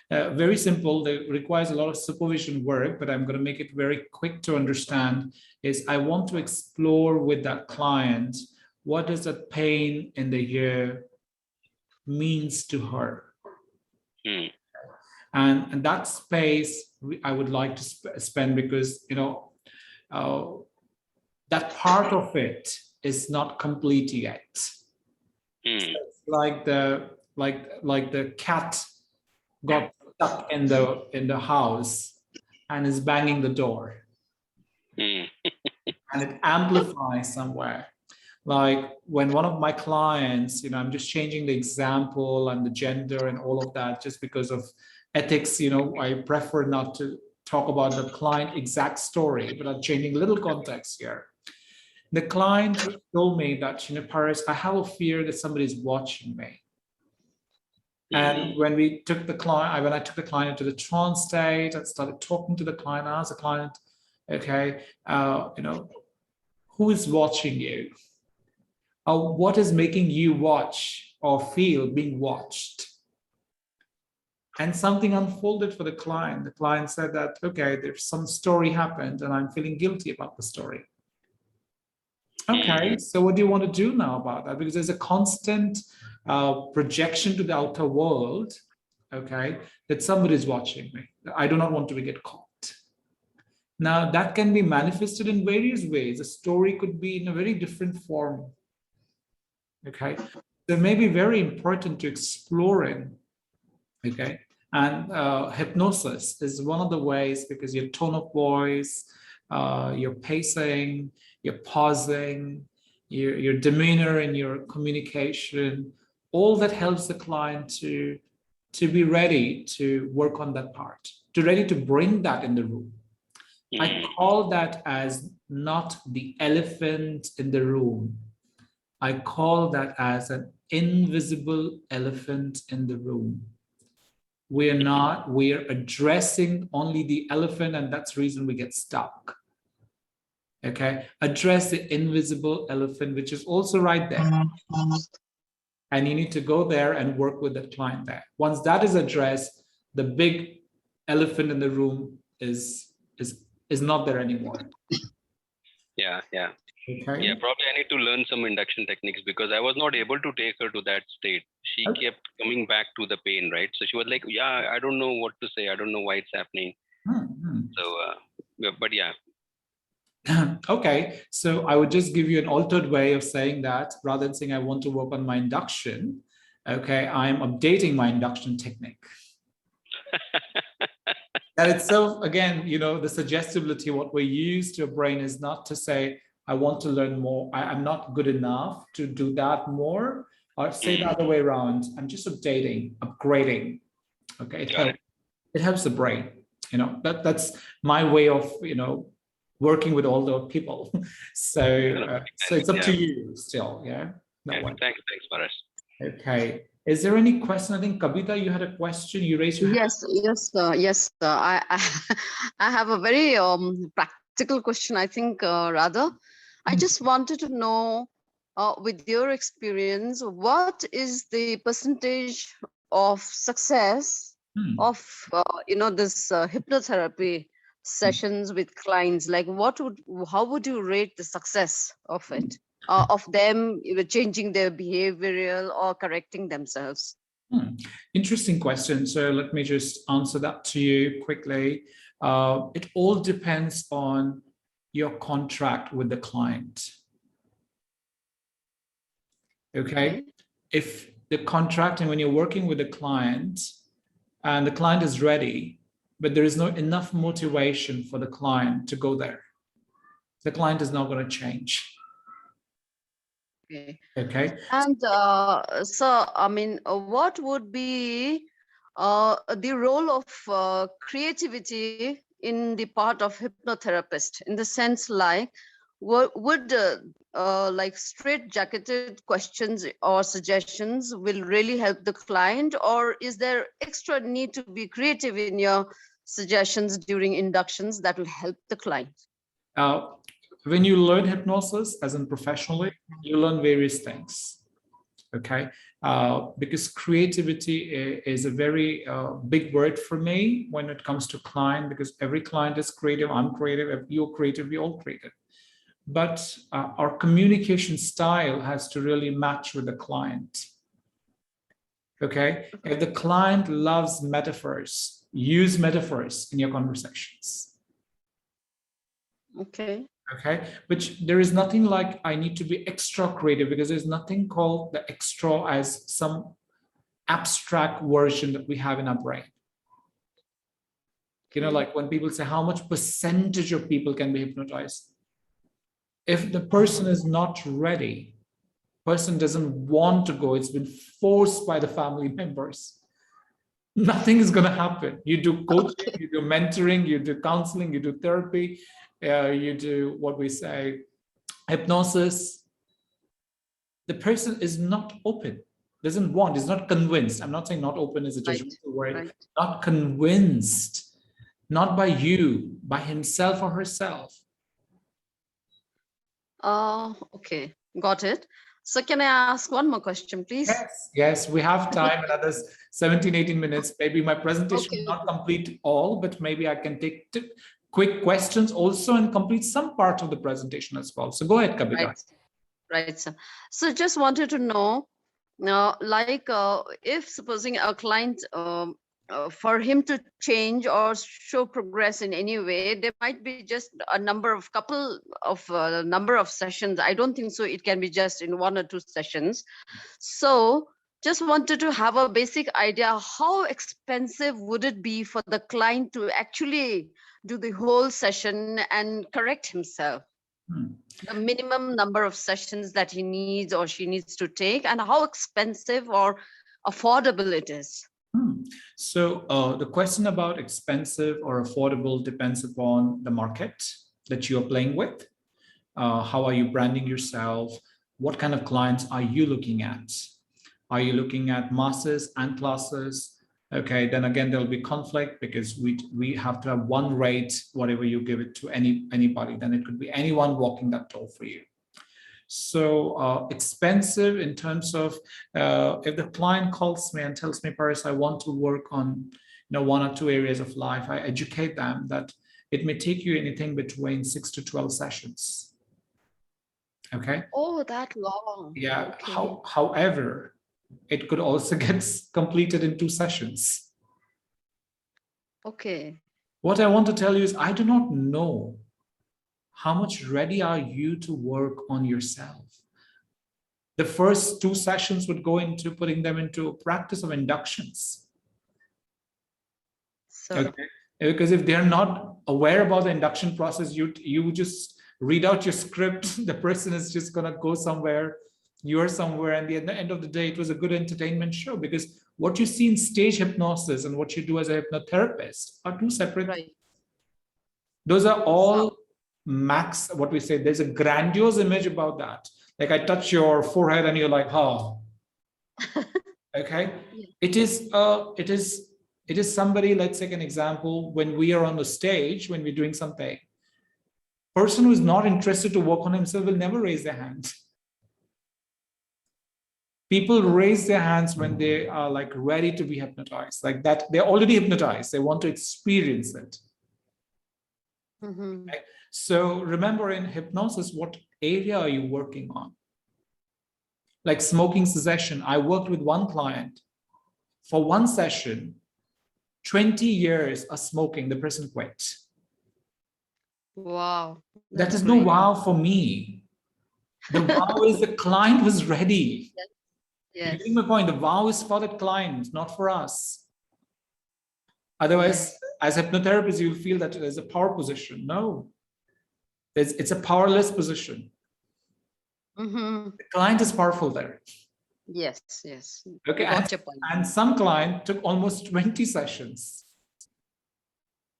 Very simple. It requires a lot of supervision work, but I'm going to make it very quick to understand. Is I want to explore with that client, what does that pain in the ear means to her? And that space I would like to spend, because that part of it is not complete yet. So it's like the cat got stuck in the house and is banging the door, and it amplifies somewhere. Like when one of my clients, I'm just changing the example and the gender and all of that just because of ethics, I prefer not to talk about the client exact story, but I'm changing a little context here. The client told me that, Paras, I have a fear that somebody is watching me. And when I took the client into the trance state, I started talking to the client. I asked the client, okay, who is watching you? What is making you watch or feel being watched? And something unfolded for the client. The client said that, okay, there's some story happened and I'm feeling guilty about the story. Okay, so what do you want to do now about that? Because there's a constant projection to the outer world, okay, that somebody is watching me. I do not want to get caught. Now, that can be manifested in various ways. A story could be in a very different form, okay? So it may be very important to explore it, okay? And hypnosis is one of the ways, because your tone of voice, your pacing, your pausing, your demeanor and your communication, all that helps the client to be ready to work on that part, to ready to bring that in the room. I call that as not the elephant in the room. I call that as an invisible elephant in the room. We are addressing only the elephant, and that's the reason we get stuck. Okay, address the invisible elephant, which is also right there. And you need to go there and work with the client there. Once that is addressed, the big elephant in the room is not there anymore. Yeah. Okay. Yeah, probably I need to learn some induction techniques, because I was not able to take her to that state. She kept coming back to the pain, right? So she was like, yeah, I don't know what to say. I don't know why it's happening. So, but yeah. Okay, so I would just give you an altered way of saying that. Rather than saying I want to work on my induction, okay, I'm updating my induction technique. that itself, again, the suggestibility, what we use to your brain is not to say, I want to learn more. I'm not good enough to do that more, or say the other way around. I'm just upgrading. Okay, it helps the brain. That's my way of, working with all the people. So it's up to you still. Yeah. Thanks, Paras. Okay. Is there any question? I think Kavita, you had a question. You raised your hand. Yes. I have a very practical question. I think rather, I just wanted to know, with your experience, what is the percentage of success of this hypnotherapy sessions with clients? Like, how would you rate the success of it? Of them changing their behavioral or correcting themselves? Interesting question. So let me just answer that to you quickly. It all depends on your contract with the client. Okay. If the contract, and when you're working with the client and the client is ready, but there is not enough motivation for the client to go there, the client is not going to change. Okay. And so, I mean, what would be the role of creativity in the part of hypnotherapist, in the sense like, would like straight-jacketed questions or suggestions will really help the client, or is there extra need to be creative in your suggestions during inductions that will help the client? When you learn hypnosis, as in professionally, you learn various things, okay? Because creativity is a very big word for me when it comes to client, because every client is creative, I'm creative, if you're creative, we're all creative. But our communication style has to really match with the client, okay? If the client loves metaphors, use metaphors in your conversations. Okay. Okay, which there is nothing like I need to be extra creative, because there's nothing called the extra as some abstract version that we have in our brain. Like when people say how much percentage of people can be hypnotized. If the person is not ready, person doesn't want to go, it's been forced by the family members, nothing is going to happen. You do coaching, you do mentoring, you do counseling, you do therapy, you do what we say, hypnosis. The person is not open, doesn't want, is not convinced. I'm not saying not open is a judgmental word. Not convinced, not by you, by himself or herself. Okay, got it. So can I ask one more question, please? Yes, we have time, another 17, 18 minutes. Maybe my presentation will not complete all, but maybe I can take quick questions also and complete some part of the presentation as well. So go ahead, Kavita. Right, sir. So just wanted to know, if supposing a client, for him to change or show progress in any way, there might be just a number of sessions. I don't think so it can be just in 1 or 2 sessions. So just wanted to have a basic idea, how expensive would it be for the client to actually do the whole session and correct himself? The minimum number of sessions that he needs or she needs to take, and how expensive or affordable it is. So the question about expensive or affordable depends upon the market that you're playing with. How are you branding yourself? What kind of clients are you looking at? Are you looking at masses and classes? Okay, then again, there'll be conflict, because we have to have one rate, whatever you give it to anybody, then it could be anyone walking that door for you. So expensive in terms of if the client calls me and tells me, Paras, I want to work on 1 or 2 areas of life, I educate them that it may take you anything between 6 to 12 sessions. Okay. Oh, that long. Yeah. Okay. However, it could also get completed in 2 sessions. Okay. What I want to tell you is I do not know how much ready are you to work on yourself. The first 2 sessions would go into putting them into a practice of inductions. So, okay. Because if they're not aware about the induction process, you just read out your script, the person is just going to go somewhere, you're somewhere, and at the end of the day, it was a good entertainment show, because what you see in stage hypnosis and what you do as a hypnotherapist are two separate. Right. Those are all max, what we say, there's a grandiose image about that. Like I touch your forehead and you're like, oh, okay. Yeah. It is somebody, let's take an example, when we are on the stage, when we're doing something, person who is not interested to work on himself will never raise their hand. People raise their hands when they are like ready to be hypnotized, like that. They're already hypnotized. They want to experience it. Mm-hmm. Okay? So remember, in hypnosis, what area are you working on? Like smoking cessation. I worked with one client for one session, 20 years of smoking, the person quit. Wow. That is no wow for me. The wow is the client was ready. Yes. You get my point. The wow is for the client, not for us. Otherwise, as hypnotherapists, you'll feel that there's a power position. No, it's a powerless position. Mm-hmm. The client is powerful there. Yes, yes. Okay, and some client took almost 20 sessions.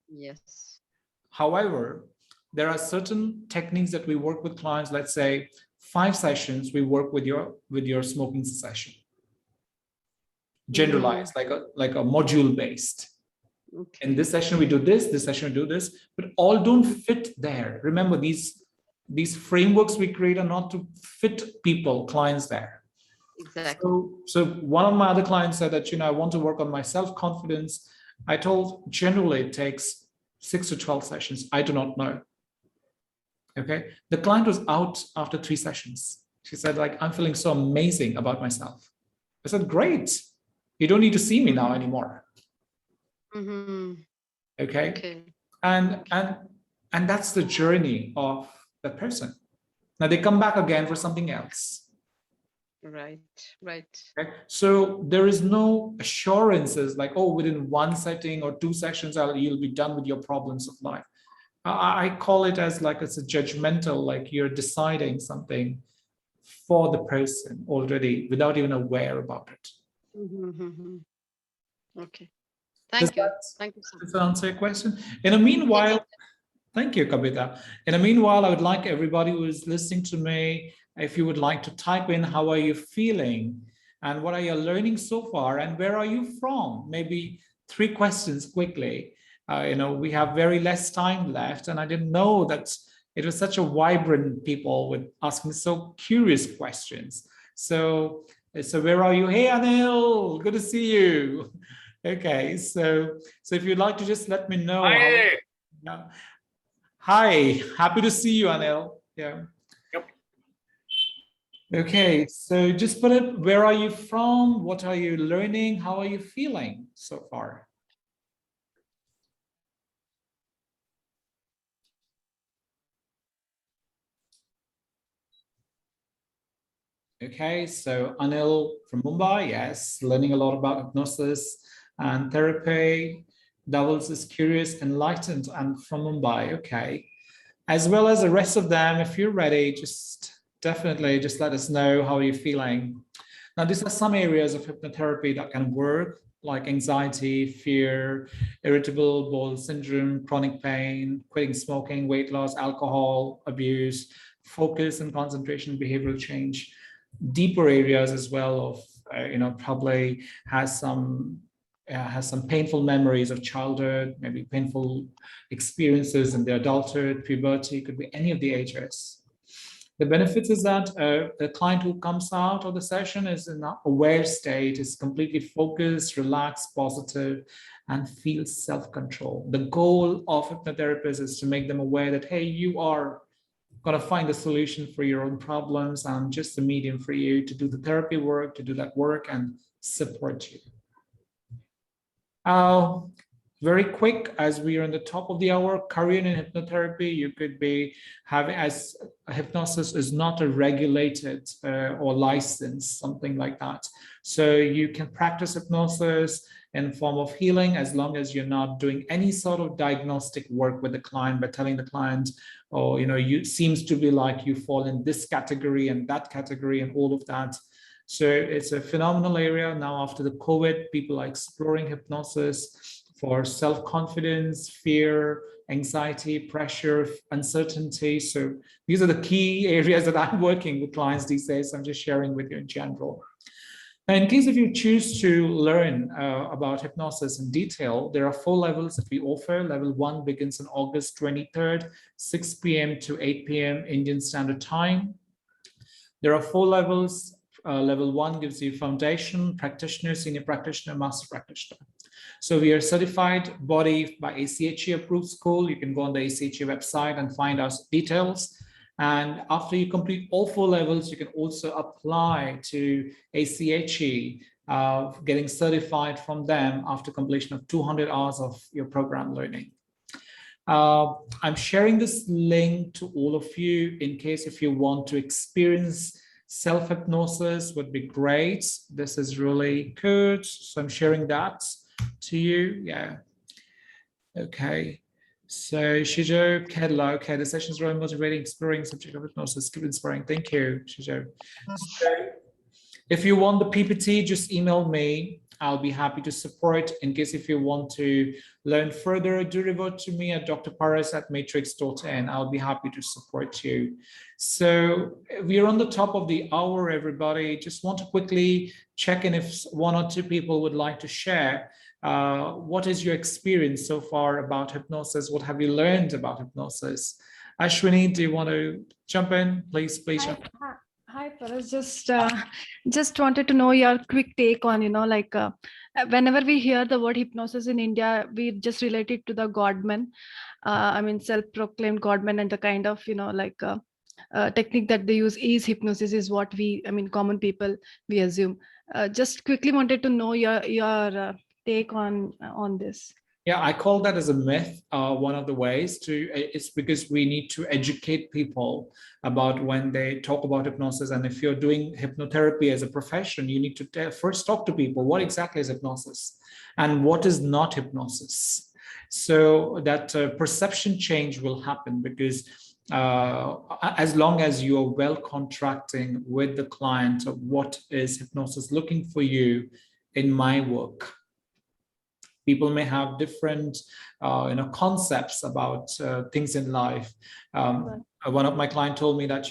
Yes. However, there are certain techniques that we work with clients. Let's say 5 sessions, we work with your smoking cessation. Generalized, like a module based. Okay. In this session, we do this session, we do this, but all don't fit there. Remember, these frameworks we create are not to fit people, clients there. Exactly. So one of my other clients said that, I want to work on my self-confidence. I told generally it takes 6 to 12 sessions. I do not know. Okay. The client was out after 3 sessions. She said, like, I'm feeling so amazing about myself. I said, great. You don't need to see me now anymore. Mm-hmm. Okay. And that's the journey of the person. Now they come back again for something else. Right. Okay? So there is no assurances like, oh, within 1 setting or 2 sessions, you'll be done with your problems of life. I call it as like it's a judgmental, like you're deciding something for the person already without even aware about it. Mm-hmm. Okay. Thank you. Thank you so much. Does that answer your question? In the meanwhile, thank you, Kavita. In the meanwhile, I would like everybody who is listening to me, if you would like to type in, how are you feeling? And what are you learning so far? And where are you from? Maybe 3 questions quickly. We have very less time left. And I didn't know that it was such a vibrant people with asking so curious questions. So where are you? Hey, Anil, good to see you. Okay, so if you'd like to just let me know. Hi, happy to see you, Anil. Yeah. Yep. Okay, so just put it, where are you from? What are you learning? How are you feeling so far? Okay, so Anil from Mumbai, yes, learning a lot about hypnosis and therapy. Doubles is curious, enlightened, and from Mumbai, okay. As well as the rest of them, if you're ready, definitely just let us know how you're feeling. Now, these are some areas of hypnotherapy that can work, like anxiety, fear, irritable bowel syndrome, chronic pain, quitting smoking, weight loss, alcohol abuse, focus and concentration, behavioral change. Deeper areas as well of, probably has some painful memories of childhood, maybe painful experiences in their adulthood, puberty, could be any of the ages. The benefits is that the client who comes out of the session is in an aware state, is completely focused, relaxed, positive, and feels self-control. The goal of hypnotherapists is to make them aware that, hey, you are going to find a solution for your own problems. I'm just a medium for you to do the therapy work, to do that work and support you. Very quick, as we are in the top of the hour, career in hypnotherapy, you could be having, as hypnosis is not a regulated or licensed, something like that. So you can practice hypnosis in form of healing, as long as you're not doing any sort of diagnostic work with the client by telling the client, oh, you seems to be like you fall in this category and that category and all of that. So it's a phenomenal area. Now, after the COVID, people are exploring hypnosis for self-confidence, fear, anxiety, pressure, uncertainty. So these are the key areas that I'm working with clients these days. I'm just sharing with you in general. Now, in case if you choose to learn about hypnosis in detail, there are 4 levels that we offer. Level 1 begins on August 23rd, 6 p.m. to 8 p.m. Indian Standard Time. There are 4 levels. Level 1 gives you foundation, practitioner, senior practitioner, master practitioner. So we are certified body by ACHE approved school. You can go on the ACHE website and find out details. And after you complete all 4 levels, you can also apply to ACHE, getting certified from them after completion of 200 hours of your program learning. I'm sharing this link to all of you in case if you want to experience self-hypnosis would be great. This is really good. So I'm sharing that to you. Yeah. Okay. So Shijo Kedla, okay, the session is really motivating, exploring subject of hypnosis. Keep inspiring. Thank you, Shijo. So if you want the PPT, just email me. I'll be happy to support. In case if you want to learn further, do revert to me at drparas@matrix.in. I'll be happy to support you. So we're on the top of the hour, everybody. Just want to quickly check in if 1 or 2 people would like to share. What is your experience so far about hypnosis? What have you learned about hypnosis? Ashwini, do you want to jump in? Please jump in. Hi, Paras. Just wanted to know your quick take on, whenever we hear the word hypnosis in India, we just relate it to the godman. Self-proclaimed godman, and the kind of, technique that they use is hypnosis is what common people, we assume. Just quickly wanted to know your take on this. Yeah, I call that as a myth. One of the ways it's because we need to educate people about when they talk about hypnosis. And if you're doing hypnotherapy as a profession, you need to first talk to people. What exactly is hypnosis and what is not hypnosis? So that perception change will happen, because as long as you're well contracting with the client of what is hypnosis looking for you in my work. People may have different, concepts about things in life. One of my clients told me that,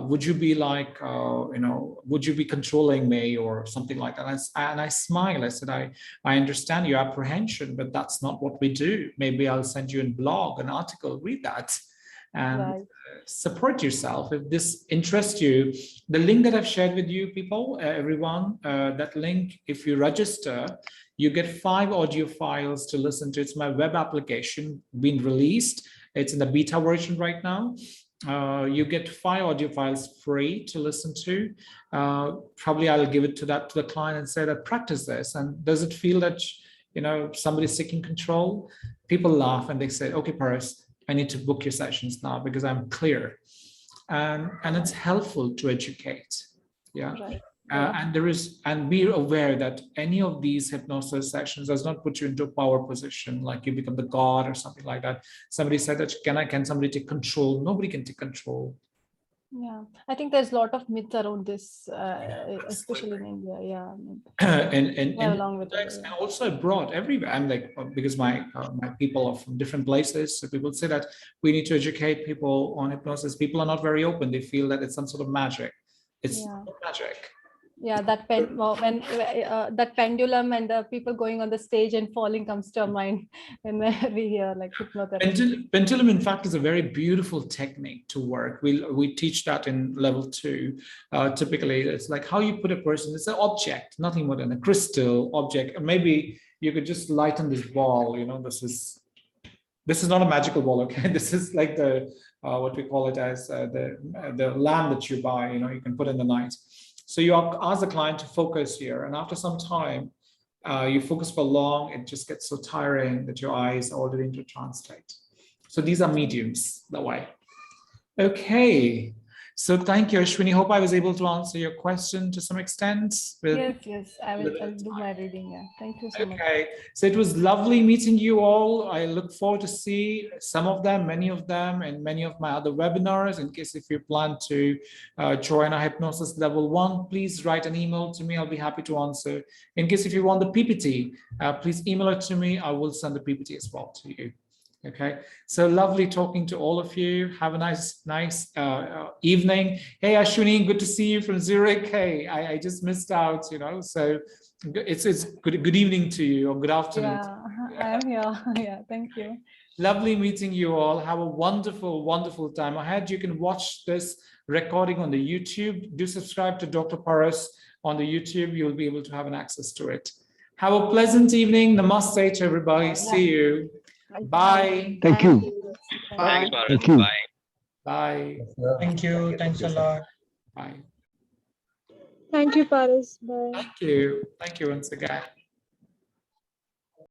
would you be like, would you be controlling me or something like that? And I smiled. I said, I understand your apprehension, but that's not what we do. Maybe I'll send you a blog, an article, read that. And support yourself. If this interests you, the link that I've shared with you, people, everyone, that link, if you register, you get 5 audio files to listen to. It's my web application being released. It's in the beta version right now. You get 5 audio files free to listen to. Probably I'll give it to the client and say that practice this. And does it feel that, somebody's taking control? People laugh and they say, okay, Paras, I need to book your sessions now because I'm clear. And it's helpful to educate. Yeah. Right. And be aware that any of these hypnosis sessions does not put you into a power position, like you become the god or something like that. Somebody said that, can somebody take control? Nobody can take control. Yeah, I think there's a lot of myths around this, especially in India. Yeah, along with and also abroad, everywhere. I'm like, because my people are from different places, so people say that we need to educate people on hypnosis. People are not very open. They feel that it's some sort of magic. It's not magic. Yeah, that that pendulum and the people going on the stage and falling comes to our mind when we hear like hypnotherapy. Pendulum, in fact, is a very beautiful technique to work. We teach that in level 2. Typically, it's like how you put a person. It's an object, nothing more than a crystal object. Maybe you could just lighten this ball. This is not a magical ball. Okay, this is like the what we call it as the lamp that you buy. You can put in the night. So you ask the client to focus here, and after some time, you focus for long, it just gets so tiring that your eyes are already into trance state. So these are mediums that way. Okay, So thank you, Ashwini. Hope I was able to answer your question to some extent. Yes, I'll do my reading. Yeah. Thank you so much. Okay, so it was lovely meeting you all. I look forward to see some of them, many of them, and many of my other webinars. In case if you plan to join a hypnosis level 1, please write an email to me. I'll be happy to answer. In case if you want the PPT, please email it to me. I will send the PPT as well to you. Okay, so lovely talking to all of you. Have a nice evening. Hey, Ashwini, good to see you from Zurich. Hey, I just missed out, so it's good evening to you, or good afternoon. Yeah, I am here. Yeah, thank you. Lovely meeting you all. Have a wonderful, wonderful time ahead. You can watch this recording on the YouTube. Do subscribe to Dr. Paras on the YouTube. You'll be able to have an access to it. Have a pleasant evening. Namaste to everybody. See you. Bye. Thank you. Thanks, Bharat. Thank you. Bye. Bye. Thank you. Thanks a lot. Bye. Thank you, Paras. Bye. Thank you. Thank you once again.